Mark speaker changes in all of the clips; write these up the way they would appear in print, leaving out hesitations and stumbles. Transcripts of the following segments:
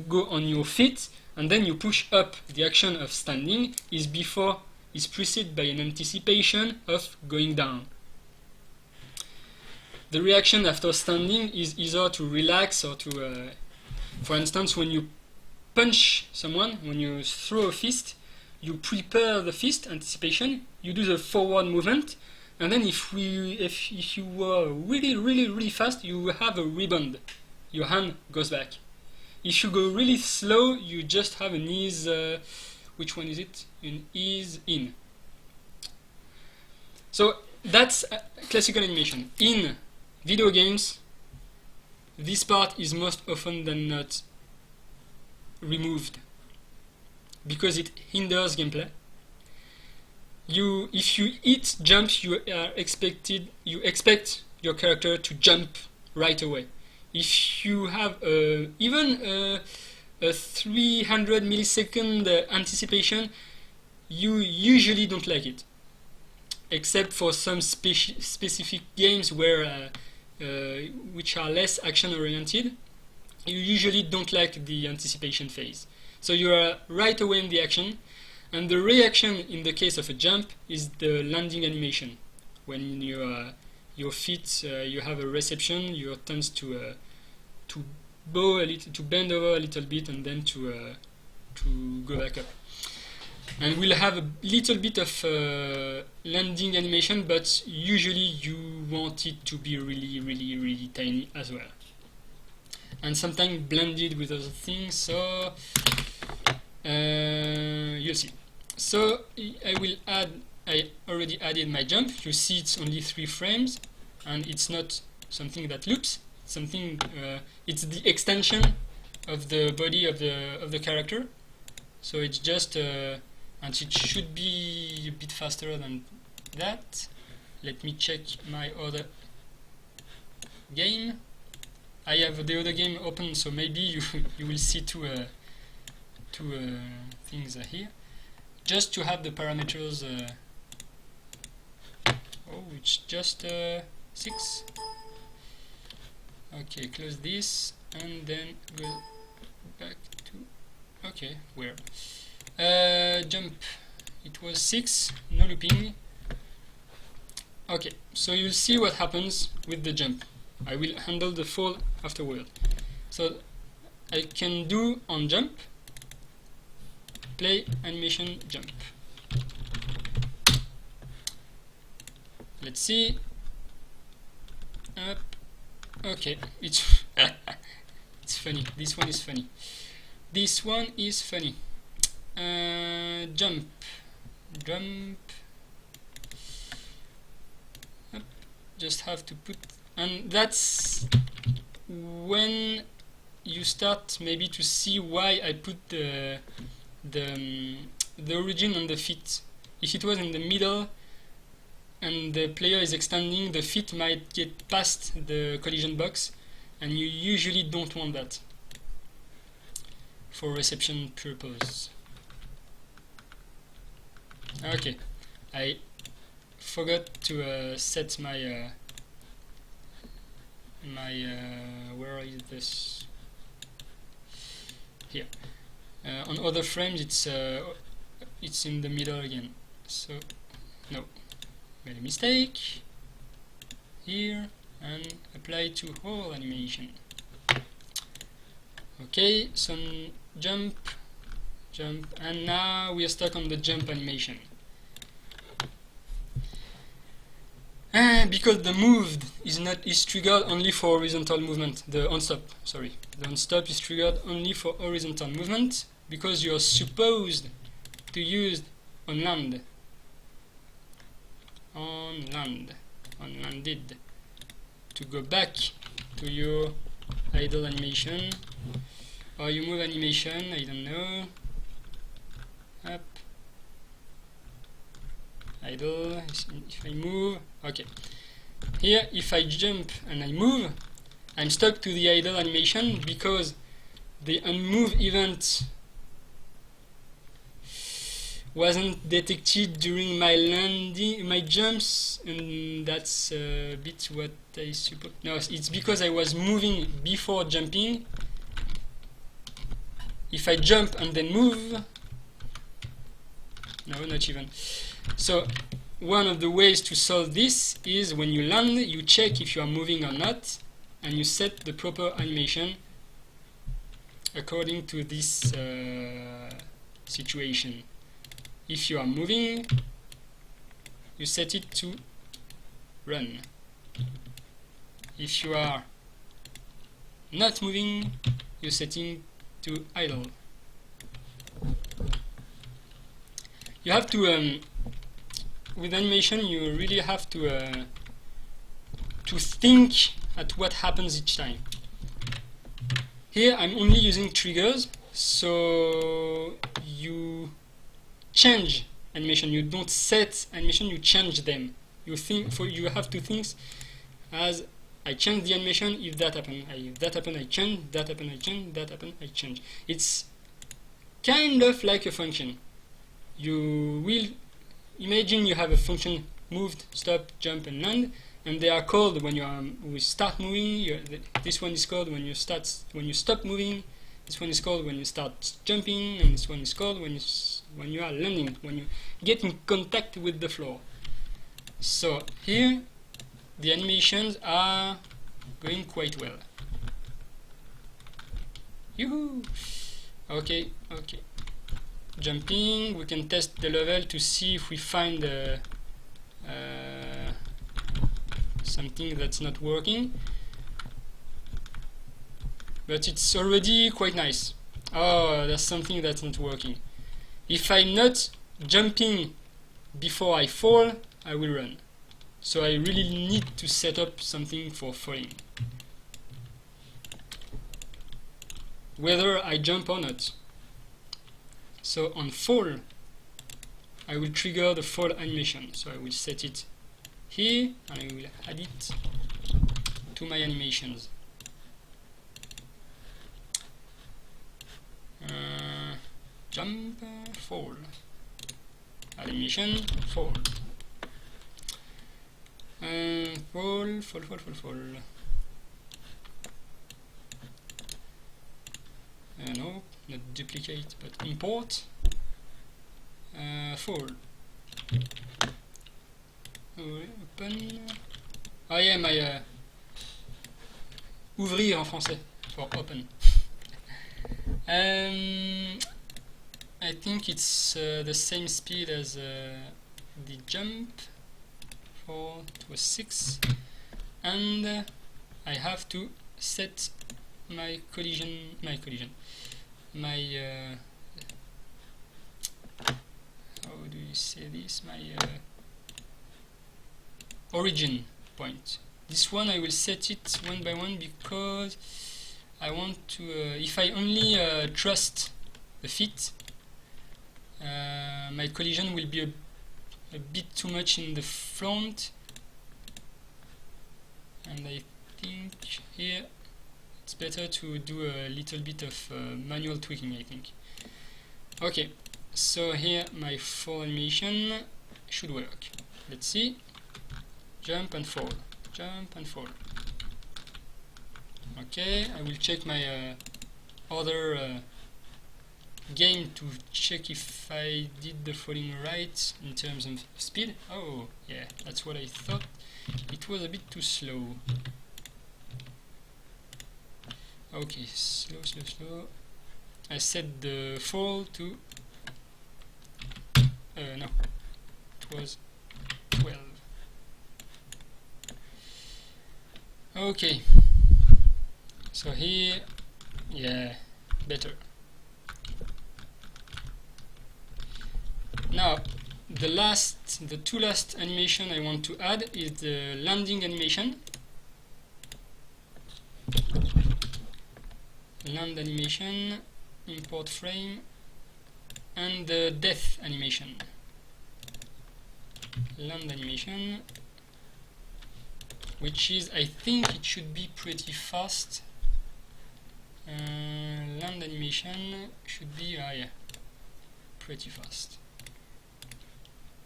Speaker 1: go on your feet and then you push up. The action of standing is preceded by an anticipation of going down. The reaction after standing is either to relax or to, for instance, when you punch someone, when you throw a fist, you prepare the fist, anticipation, you do the forward movement, and then if you were really fast, you will have a rebound. Your hand goes back. If you go really slow, you just have an ease, which one is it? An ease in. So that's classical animation. In video games, this part is most often than not removed because it hinders gameplay. If you hit jump, you expect your character to jump right away. If you have even a 300 millisecond anticipation, you usually don't like it, except for some specific games where which are less action oriented. You usually don't like the anticipation phase, so you are right away in the action. And the reaction in the case of a jump is the landing animation. When your feet, you have a reception, your turns to bow a little, to bend over a little bit, and then to go back up. And we'll have a little bit of landing animation, but usually you want it to be really tiny as well, and sometimes blended with other things. So you'll see. So I already added my jump. You see it's only 3 frames, and it's not something that loops. Something it's the extension of the body of the character. So it's just and it should be a bit faster than that. Let me check my other game. I have the other game open, so maybe you will see two things here, just to have the parameters. Oh, it's just 6. Okay, close this and then go back to. Okay, where? Jump. It was 6. No looping. Okay, so you'll see what happens with the jump. I will handle the fall afterward. So I can do on jump, play animation jump. Let's see. Up. Okay, it's it's funny. This one is funny. This one is funny. Jump. Up. Just have to put, and that's when you start maybe to see why I put the origin on the feet. If it was in the middle and the player is extending, the feet might get past the collision box, and you usually don't want that for reception purpose. Okay, I forgot to set my where is this? Here. On other frames, it's in the middle again. So no, made a mistake here, and apply to whole animation. Okay, some jump, and now we are stuck on the jump animation. Because the moved is triggered only for horizontal movement. The onstop is triggered only for horizontal movement, because you're supposed to use on landed to go back to your idle animation, or you move animation, I don't know, up, idle. If I move, okay, here if I jump and I move, I'm stuck to the idle animation because the unmove event wasn't detected during my jumps, and that's a bit what I suppose. No, it's because I was moving before jumping, if I jump and then move, no, not even. So one of the ways to solve this is when you land, you check if you are moving or not, and you set the proper animation according to this situation. If you are moving, you set it to run. If you are not moving, you set it to idle. You have to with animation, you really have to think at what happens each time. Here I'm only using triggers, so you change animation. You don't set animation, you change them. You have to think as I change the animation. If that happen, that happen, I change. That happen, I change. That happen, I change. It's kind of like a function. You will imagine you have a function moved, stop, jump, and land, and they are called when you start moving. This one is called when you stop moving. This one is called when you start jumping, and this one is called when you are landing, when you get in contact with the floor. So here the animations are going quite well. Yoo-hoo! Okay. Jumping, we can test the level to see if we find something that's not working. But it's already quite nice. Oh, there's something that's not working. If I'm not jumping before I fall, I will run. So I really need to set up something for falling, whether I jump or not. So on fall, I will trigger the fall animation. So I will set it here, and I will add it to my animations. Jump, fall, animation, fall, fall. No, not duplicate, but import. Fall. Open. Ah yeah, my ouvrir en français for open. I think it's the same speed as the jump. 4 to a 6, and I have to set my collision. How do you say this? My origin point. This one I will set it one by one because I want to. If I only trust the feet, my collision will be a bit too much in the front, and I think here it's better to do a little bit of manual tweaking, I think. Okay, so here my fall animation should work. Let's see. Jump and fall. Jump and fall. Okay, I will check my other game to check if I did the falling right in terms of speed. Oh, yeah, that's what I thought. It was a bit too slow. Okay, slow. I set the fall to no, it was 12. Okay, so here, yeah, better. Now, the two last animation I want to add is the landing animation. Land animation, import frame, and the death animation. Land animation, which is, I think it should be pretty fast. Land animation should be, yeah, pretty fast.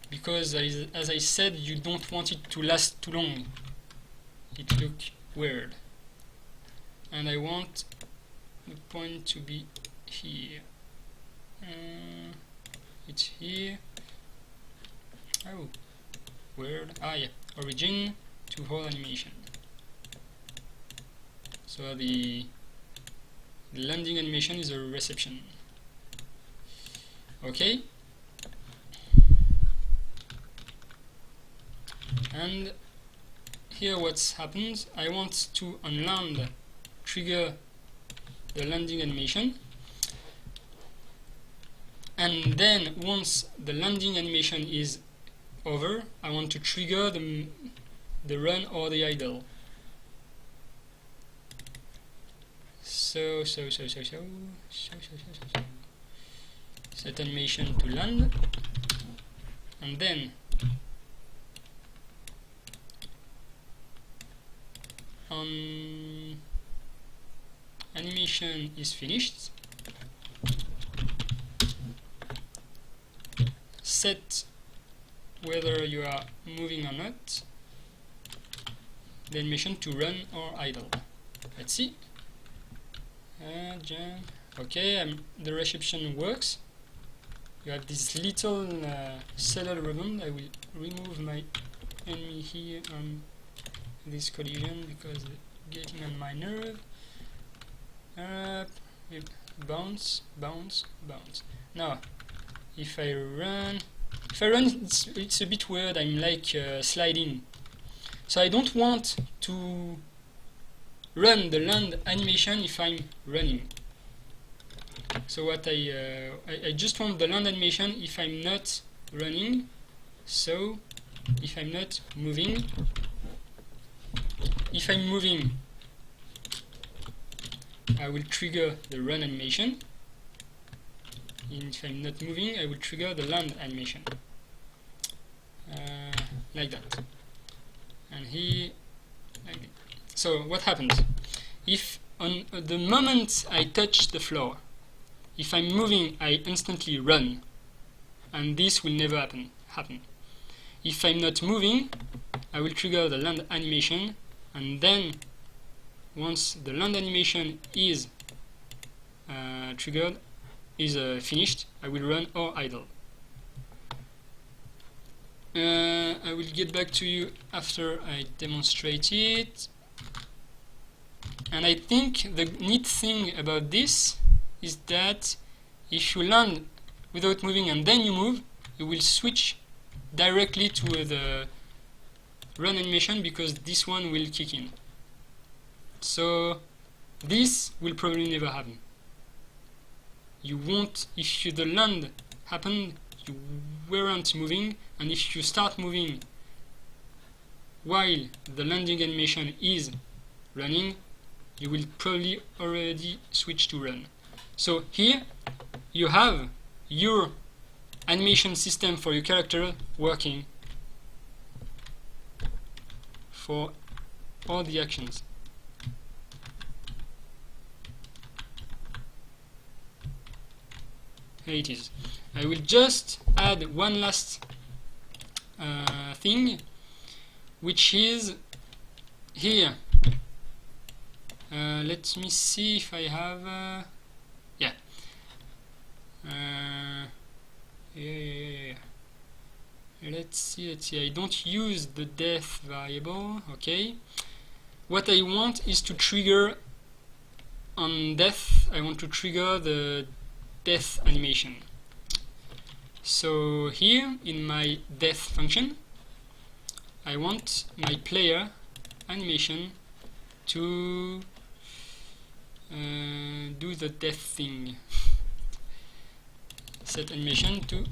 Speaker 1: Because as I said, you don't want it to last too long. It looks weird. And I want the point to be here. It's here. Oh, weird. Ah, yeah. Origin to whole animation. So the landing animation is a reception. Okay. And here what's happened, I want to on land trigger the landing animation, and then once the landing animation is over, I want to trigger the run or the idle. So set animation to land, and then on animation is finished, set whether you are moving or not, the animation to run or idle. Let's see. Okay, the reception works. You have this little saddle ribbon. I will remove my enemy here on this collision because it's getting on my nerve. Bounce, bounce, bounce. Now, if I run, it's a bit weird. I'm like sliding. So I don't want to run the land animation if I'm running. So what I just want the land animation if I'm not running. So if I'm not moving, if I'm moving, I will trigger the run animation. And if I'm not moving, I will trigger the land animation. Like that. And here, like that. So what happens? If on the moment I touch the floor, if I'm moving, I instantly run, and this will never happen. If I'm not moving, I will trigger the land animation, and then once the land animation is triggered, is finished, I will run or idle. I will get back to you after I demonstrate it. And I think the neat thing about this is that if you land without moving and then you move, you will switch directly to the run animation because this one will kick in. So this will probably never happen. You won't, if the land happened, you weren't moving, and if you start moving while the landing animation is running, you will probably already switch to run. So here you have your animation system for your character working for all the actions. Here it is. I will just add one last thing, which is here. Let me see if I have. Yeah. Let's see. I don't use the death variable. Okay. What I want is to trigger on death. I want to trigger the death animation. So here in my death function, I want my player animation to do the death thing. Set animation to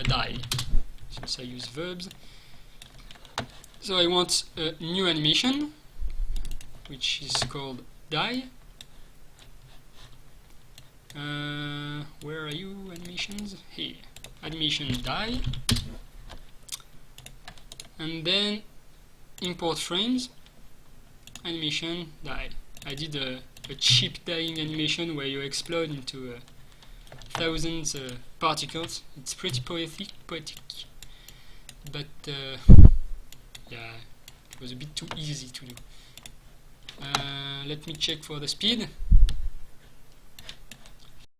Speaker 1: die, since I use verbs. So I want a new animation, which is called die. Where are you, animations? Here, animation die, and then import frames, animation die. I did a cheap dying animation where you explode into thousands of particles. It's pretty poetic, but yeah, it was a bit too easy to do. Let me check for the speed.